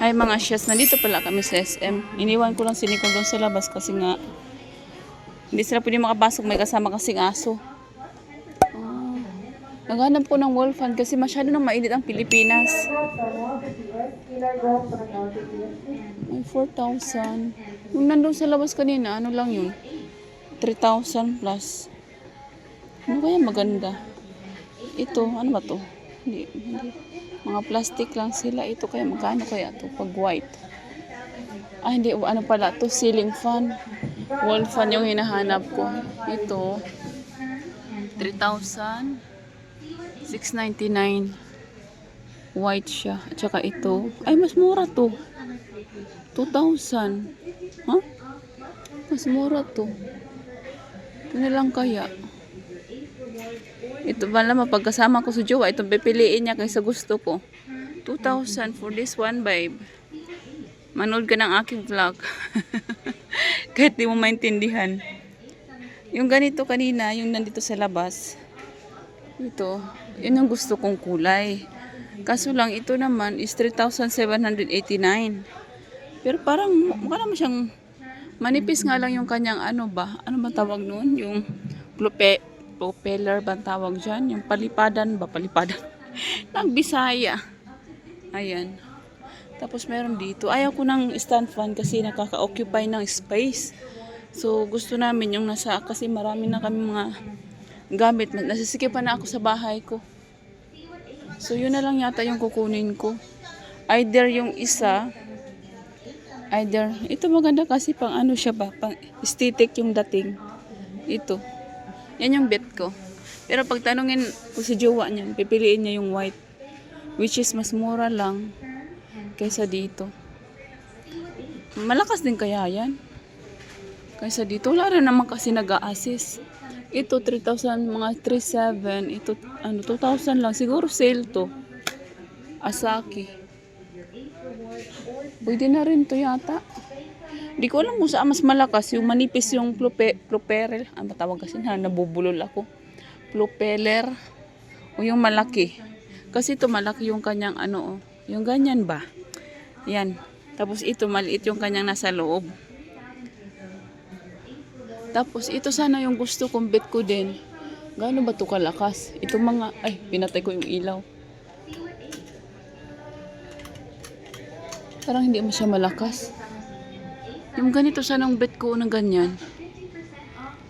Hi mga siyas, nandito pala kami sa SM. Iniwan ko lang si Nicole doon sa labas kasi nga hindi sila pwede makapasok, may kasama kasing aso. Naghanap ko ng wall fan kasi masyado nang mainit ang Pilipinas. May 4,000. Nung nandun sa labas kanina, ano lang yun? 3,000 plus. Ano kaya maganda? Ito, ano ba to? Hindi. Mga plastic lang sila. Ito kaya magkano kaya to pag white? Ah, hindi. Ano pala to? Ceiling fan. Wall fan yung hinahanap ko. Ito. 3,699. White siya. At saka ito. Ay, mas mura to. 2,000. Huh? Mas mura to. Ito na lang kaya. Ito pala mapagkasama ko sa jowa. Itong pipiliin niya kaysa gusto ko. 2,000 for this one, babe. Manood ka ng aking vlog. Kahit di mo maintindihan. Yung ganito kanina, yung nandito sa labas. Ito, yun yung gusto kong kulay. Kaso lang, ito naman is 3,789. Pero parang, mukha naman siyang manipis nga lang yung kanyang ano ba? Ano ba tawag noon? Yung propeller ba tawag dyan? Yung palipadan ba? Palipadan. Nagbisaya. Ayan. Tapos meron dito. Ayaw ko ng stand fan kasi nakaka-occupy ng space. So gusto namin yung nasa, kasi marami na kami mga gamit. Nasisikipan na ako sa bahay ko. So yun na lang yata yung kukunin ko. Either yung isa, either, ito maganda kasi pang ano siya ba? Pang aesthetic yung dating. Ito. Yan yung bet ko. Pero pag tanungin ko si jowa niya, pipiliin niya yung white. Which is mas mura lang kaysa dito. Malakas din kaya yan. Kaysa dito. Wala rin naman kasi nag-a-assist. Ito 3,000, mga 3,700. Ito ano, 2,000 lang. Siguro sale to. Asaki. Pwede na rin to yata. Di ko alam kung saan mas malakas. Yung manipis yung propeller. Ano tawag kasi na nabubulol ako. Propeller. O yung malaki. Kasi ito malaki yung kanyang ano. Yung ganyan ba? Yan. Tapos ito maliit yung kanyang nasa loob. Tapos ito sana yung gusto kong bet ko din. Gaano ba ito kalakas? Ito mga, ay pinatay ko yung ilaw. Parang hindi mo siya malakas. Yung ganito sanang bet ko na ganyan.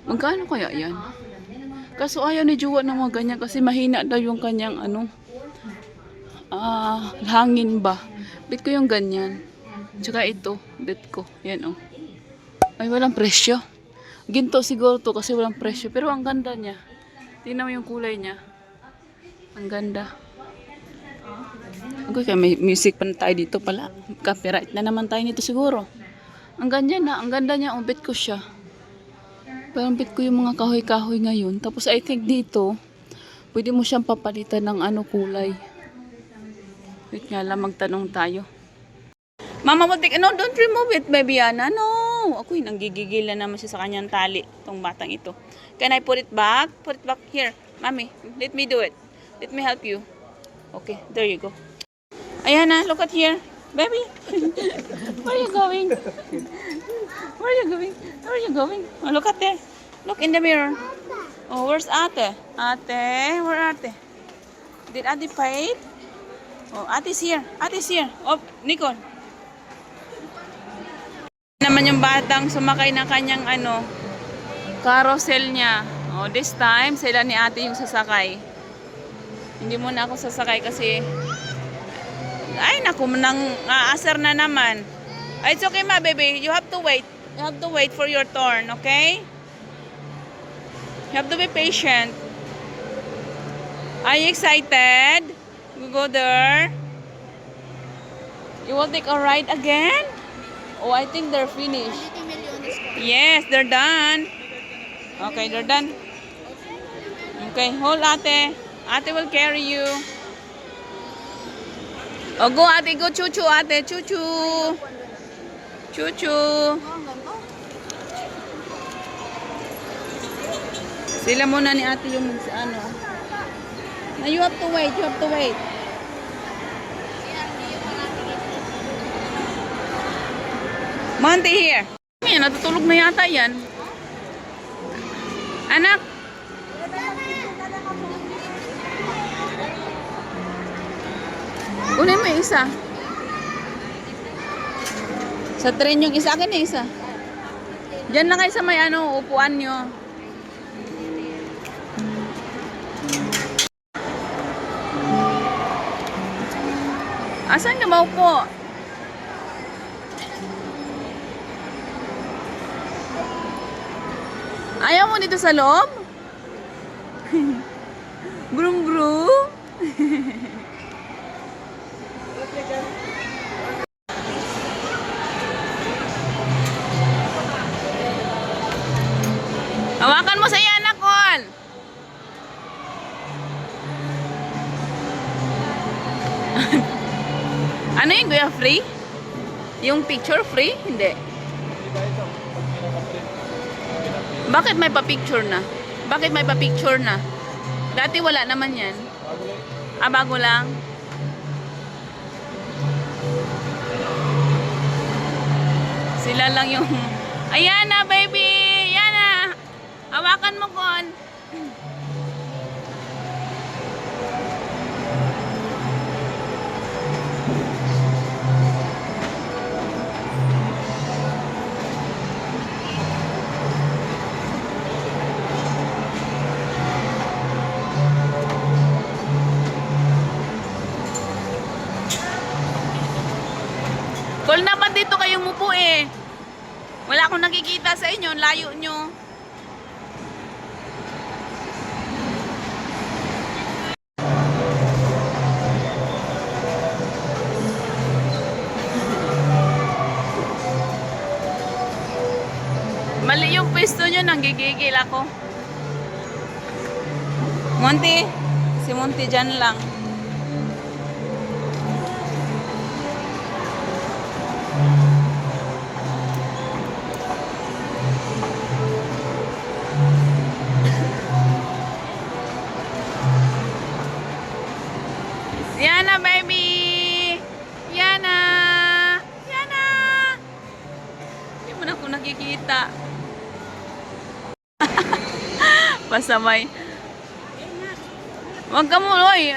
Magkano kaya yan? Kaso ayaw ni Juwa ng mga ganyan kasi mahina daw yung kanyang ano. Hangin ba? Bet ko yung ganyan. Tsaka ito, bet ko. Yan oh. Ay walang presyo. Ginto siguro to kasi walang presyo. Pero ang ganda niya. Tingnan mo yung kulay niya. Ang ganda. Okay, may music pa na tayo dito pala. Copyright na naman tayo nito siguro. Ang ganda na. Ang ganda niya. Ang bet ko siya. Parang bet ko yung mga kahoy-kahoy ngayon. Tapos I think dito, pwede mo siyang papalitan ng ano kulay. Wait nga lang, magtanong tayo. Mama, no, don't remove it, baby Ana. No. Ako yung nanggigigil na naman siya sa kanyang tali. Itong batang ito. Can I put it back? Put it back here. Mami, let me do it. Let me help you. Okay, there you go. Ayan na, look at here. Baby. Where are you going? Where are you going? Where are you going? Oh, look at there. Look in the mirror. Oh, where's Ate? Ate, where Ate? Did Ate fight? Oh, Ate's here. Ate's here. Oh, Nicole. Naman yung batang sumakay na kanyang ano, carousel niya. Oh, this time, sila ni Ate yung sasakay. Hindi muna ako sasakay kasi ay, naku, nang aasar na naman. It's okay, ma, baby. You have to wait. You have to wait for your turn, okay? You have to be patient. Are you excited? We go there. You will take a ride again? Oh, I think they're finished. Yes, they're done. Okay, they're done. Okay, hold Ate. Ate will carry you. Oh, go Ate, go chuchu Ate, chuchu. Chuchu. Sila muna ni Ate yung ano. Now you have to wait, you have to wait. Monty, here. Yan, natutulog na yata yan. Anak. Kunin mo yung isa. Sa train yung isa. Akin yung isa. Diyan lang kayo sa may upuan nyo. Asan ka maupo? Ayaw mo dito sa loob? Brum brum. Hawakan mo sa iyan, Nicole. Ano yung kuya, free? Yung picture free? Hindi. Bakit may pa-picture na? Bakit may pa-picture na? Dati wala naman yan. Ah, bago lang. Sila lang yung... Ayan na, baby! Ayan na! Hawakan mo, Kon. Kol, dapat dito kayong mupo eh. Wala akong nakikita sa inyo. Layo nyo. Mali yung pwesto nyo. Nanggigigil ako. Monty. Si Monty dyan lang. Yana, baby! Yana! Yana! Hindi mo na ako nakikita. Pasamay. Huwag ka mo, oy!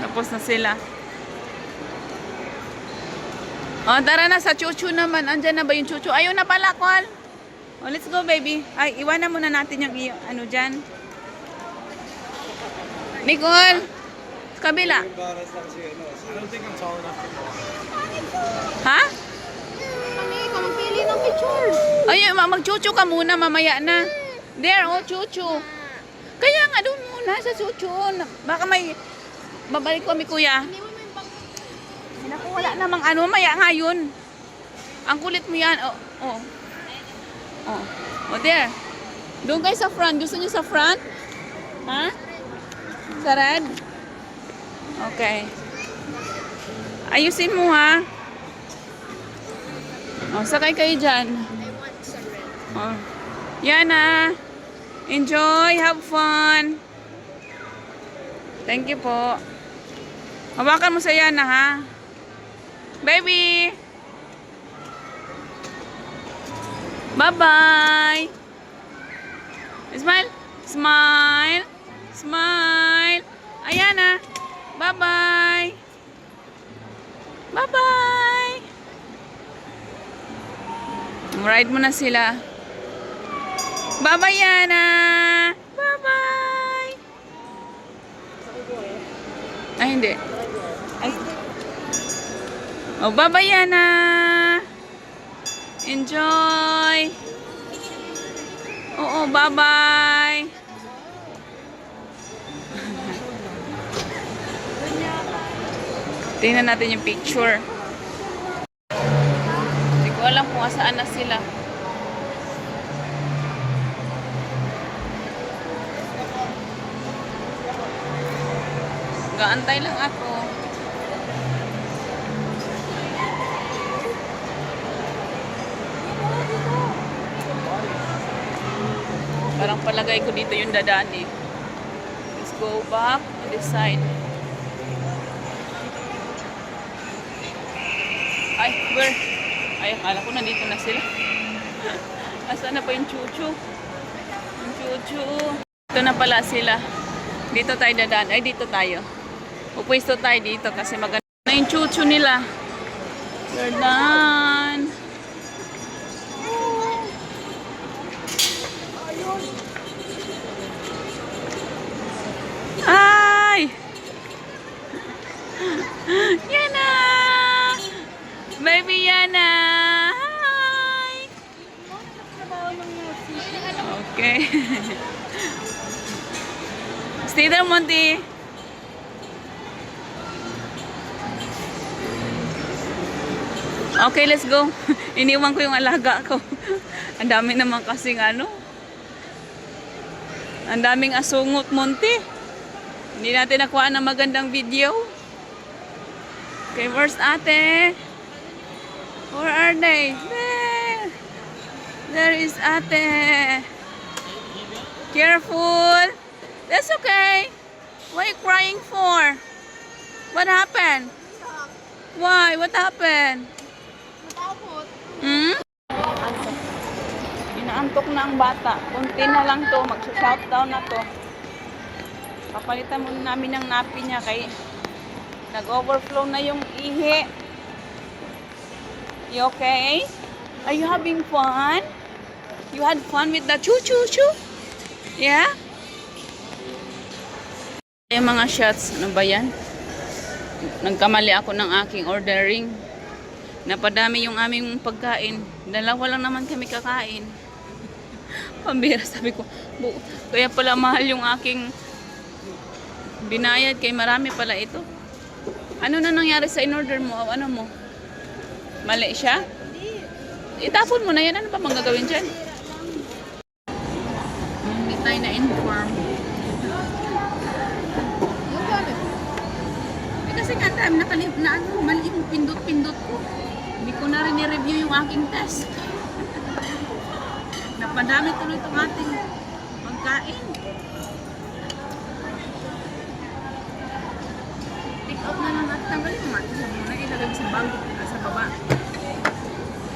Tapos na sila. O, tara na sa chuchu naman. Andyan na ba yung chuchu? Ayun na pala, Kol. O, let's go, baby. Ay, iwanan muna natin yung ano dyan. Nicole, sa kabila. Ha? Kami, ikaw magpili ng picture. Ay, mag-chuchu ka muna, mamaya na. There, oh, chuchu. Kaya nga, doon muna sa chuchu. Baka may, babalik kami, kuya. Hindi mo yung bang... Naku, wala namang ano, maya nga yun. Ang kulit mo yan. Oh, oh. Oh, oh there. Doon kayo sa front. Gusto niyo sa front? Ha? Sa red? Okay. Ayusin mo, ha? Oh, sakay kayo dyan. I want some red. Oh. Yan, ha? Enjoy. Have fun. Thank you po. Hawakan mo sa Yana, ha? Baby! Bye-bye! Smile! Smile! Smile! Ayan na! Bye-bye! Bye-bye! Ride mo na sila. Bye-bye, Yana! Bye-bye! Ay, hindi. Ay. Oh, bye-bye, Yana! Enjoy! Oo, bye-bye! Tingnan natin yung picture. Hindi ko alam kung saan na sila. Gaantay lang ako. Parang palagay ko dito yung dadaan eh. Let's go back to this side. Ay, where? Ay, akala ko nandito na sila. Asa na pa yung chuchu? Yung chuchu. Dito na pala sila. Dito tayo dadaan. Ay, dito tayo. Pupwesto tayo dito kasi maganda na yung chuchu nila. We're done. Ay! Yana! Baby Yana! Hi! Okay. Stay there, Monty. Okay, let's go. Iniwan ko yung alaga ko. Ang dami naman kasing ano. Ang daming asungot, Monty. Hindi natin nakuha ng magandang video. Okay, where's ate? Where are they? There. There is ate. Careful. That's okay. What are you crying for? What happened? Why? What happened? Matapot. Hmm? Inaantok na ang bata. Kunti na lang to. Mag-shutdown na to. Papalitan muna namin ng napi niya kay nag-overflow na yung ihi. You okay? Are you having fun? You had fun with the choo-choo-choo? Yeah? Yung mga shots, ano ba yan? Nagkamali ako ng aking ordering. Napadami yung aming pagkain. Dalawa lang naman kami kakain. Pambira, sabi ko. Kaya pala mahal yung aking binayad kay marami pala ito. Ano na nangyari sa in-order mo? Ano mo? Mali siya? Itapon mo na yan. Ano pa bang gagawin dyan? Hindi tayo na-inform. Yung gamit. Eh, kasi nga time, mali yung pindot-pindot ko. Hindi ko na rin i-review yung aking test. Napadami tuloy itong ating pagkain. Take out na lang natin. Tanggalin mo natin. Muna ilagay mo sa bag sa baba.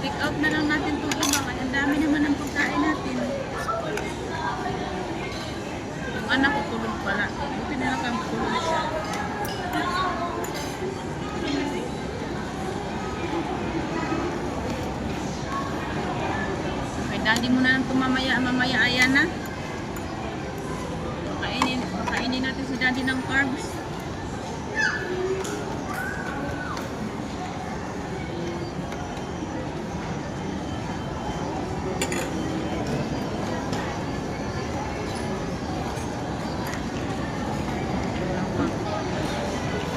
Take out na lang natin itong iba. Ang dami naman ng pagkain natin. Yung anak ko tulog pala. Buti na lang kang tulog siya. Okay, daddy mo na lang ito mamaya ayan na. Pakainin natin si daddy ng carbs.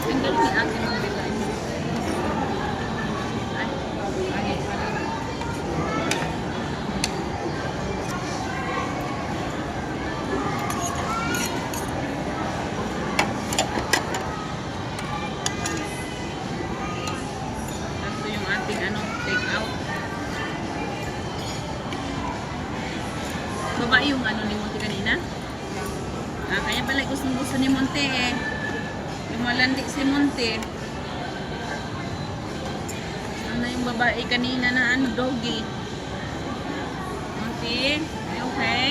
Ang galing ni akin ang bilay. Ay, pangit pala. Ito yung ating take out. Baba yung ni Monte kanina. Kaya pala gusto ni Monte eh. Yung malandi si Monte. Ano yung babae kanina na doggy. Monte, are you okay?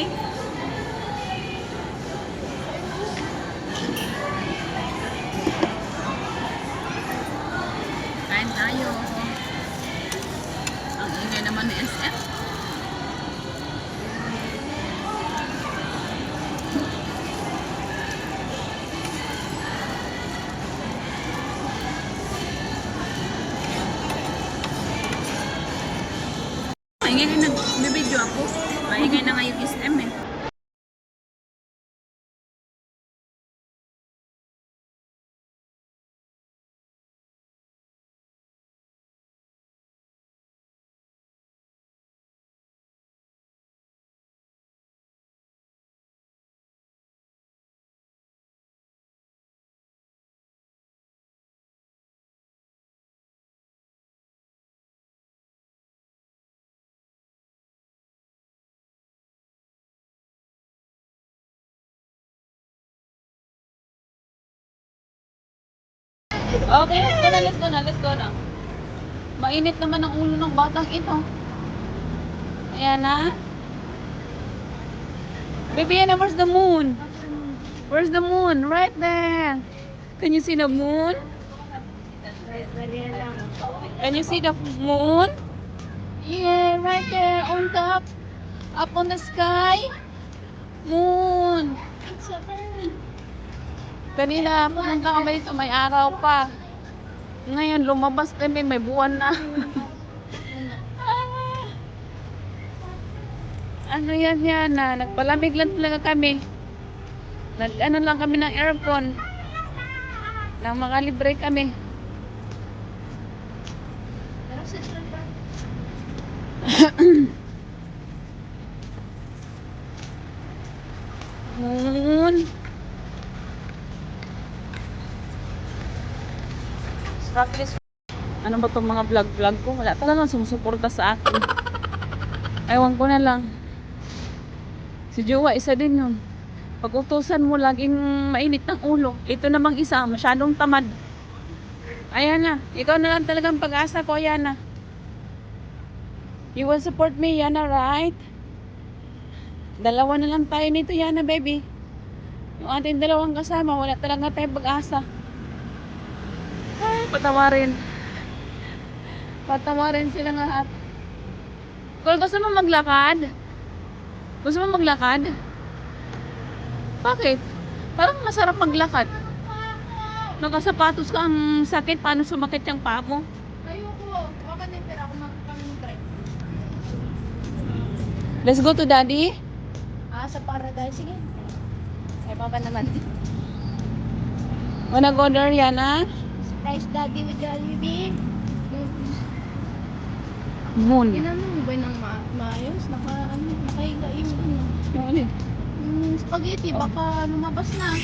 Kain tayo. Ang ingay naman ni SF. Maingay na nag-video ako. Maingay na nga yung SM eh. Okay, let's go na. Mainit naman ang ulo ng batang ito. Ayan na. Baby, Yana, where's the moon? Where's the moon? Right there. Can you see the moon? Can you see the moon? Yeah, right there on top. Up on the sky. Moon. It's a bird. Kanina, pumunta kami dito, may araw pa. Ngayon, lumabas kami, may buwan na. Ano yan na, nagpalamig lang talaga kami. Nag-ano lang kami ng aircon. Nang makalibre kami. Moon. Ano ba itong mga vlog-vlog ko? Wala talagang sumusuporta sa akin. Ewan ko na lang. Si Jowa, isa din yun. Pag utusan mo, laging mainit ng ulo. Ito namang isa, masyadong tamad. Ayan na. Ikaw na lang talagang pag-asa ko, Yana. You will support me, Yana, right? Dalawa na lang tayo nito, Yana, baby. Yung ating dalawang kasama, wala talaga tayong pag-asa. Ay, patawarin. Patawarin silang lahat. Kung gusto mo maglakad? Gusto mo maglakad? Bakit? Parang masarap maglakad. Nakasapatos ka ang sakit. Paano sumakit yung paa mo? Ayoko. Baka na pero ako mag-try. Let's go to daddy. Sa paradise. Sige. Ay, baba naman. Wanna go there, Yana? Surprise daddy with Jollibee. Moon. Yan ano ba ng maayos? Nakahiga yung ano. Yung ano? Yung spaghetti, baka lumabas na.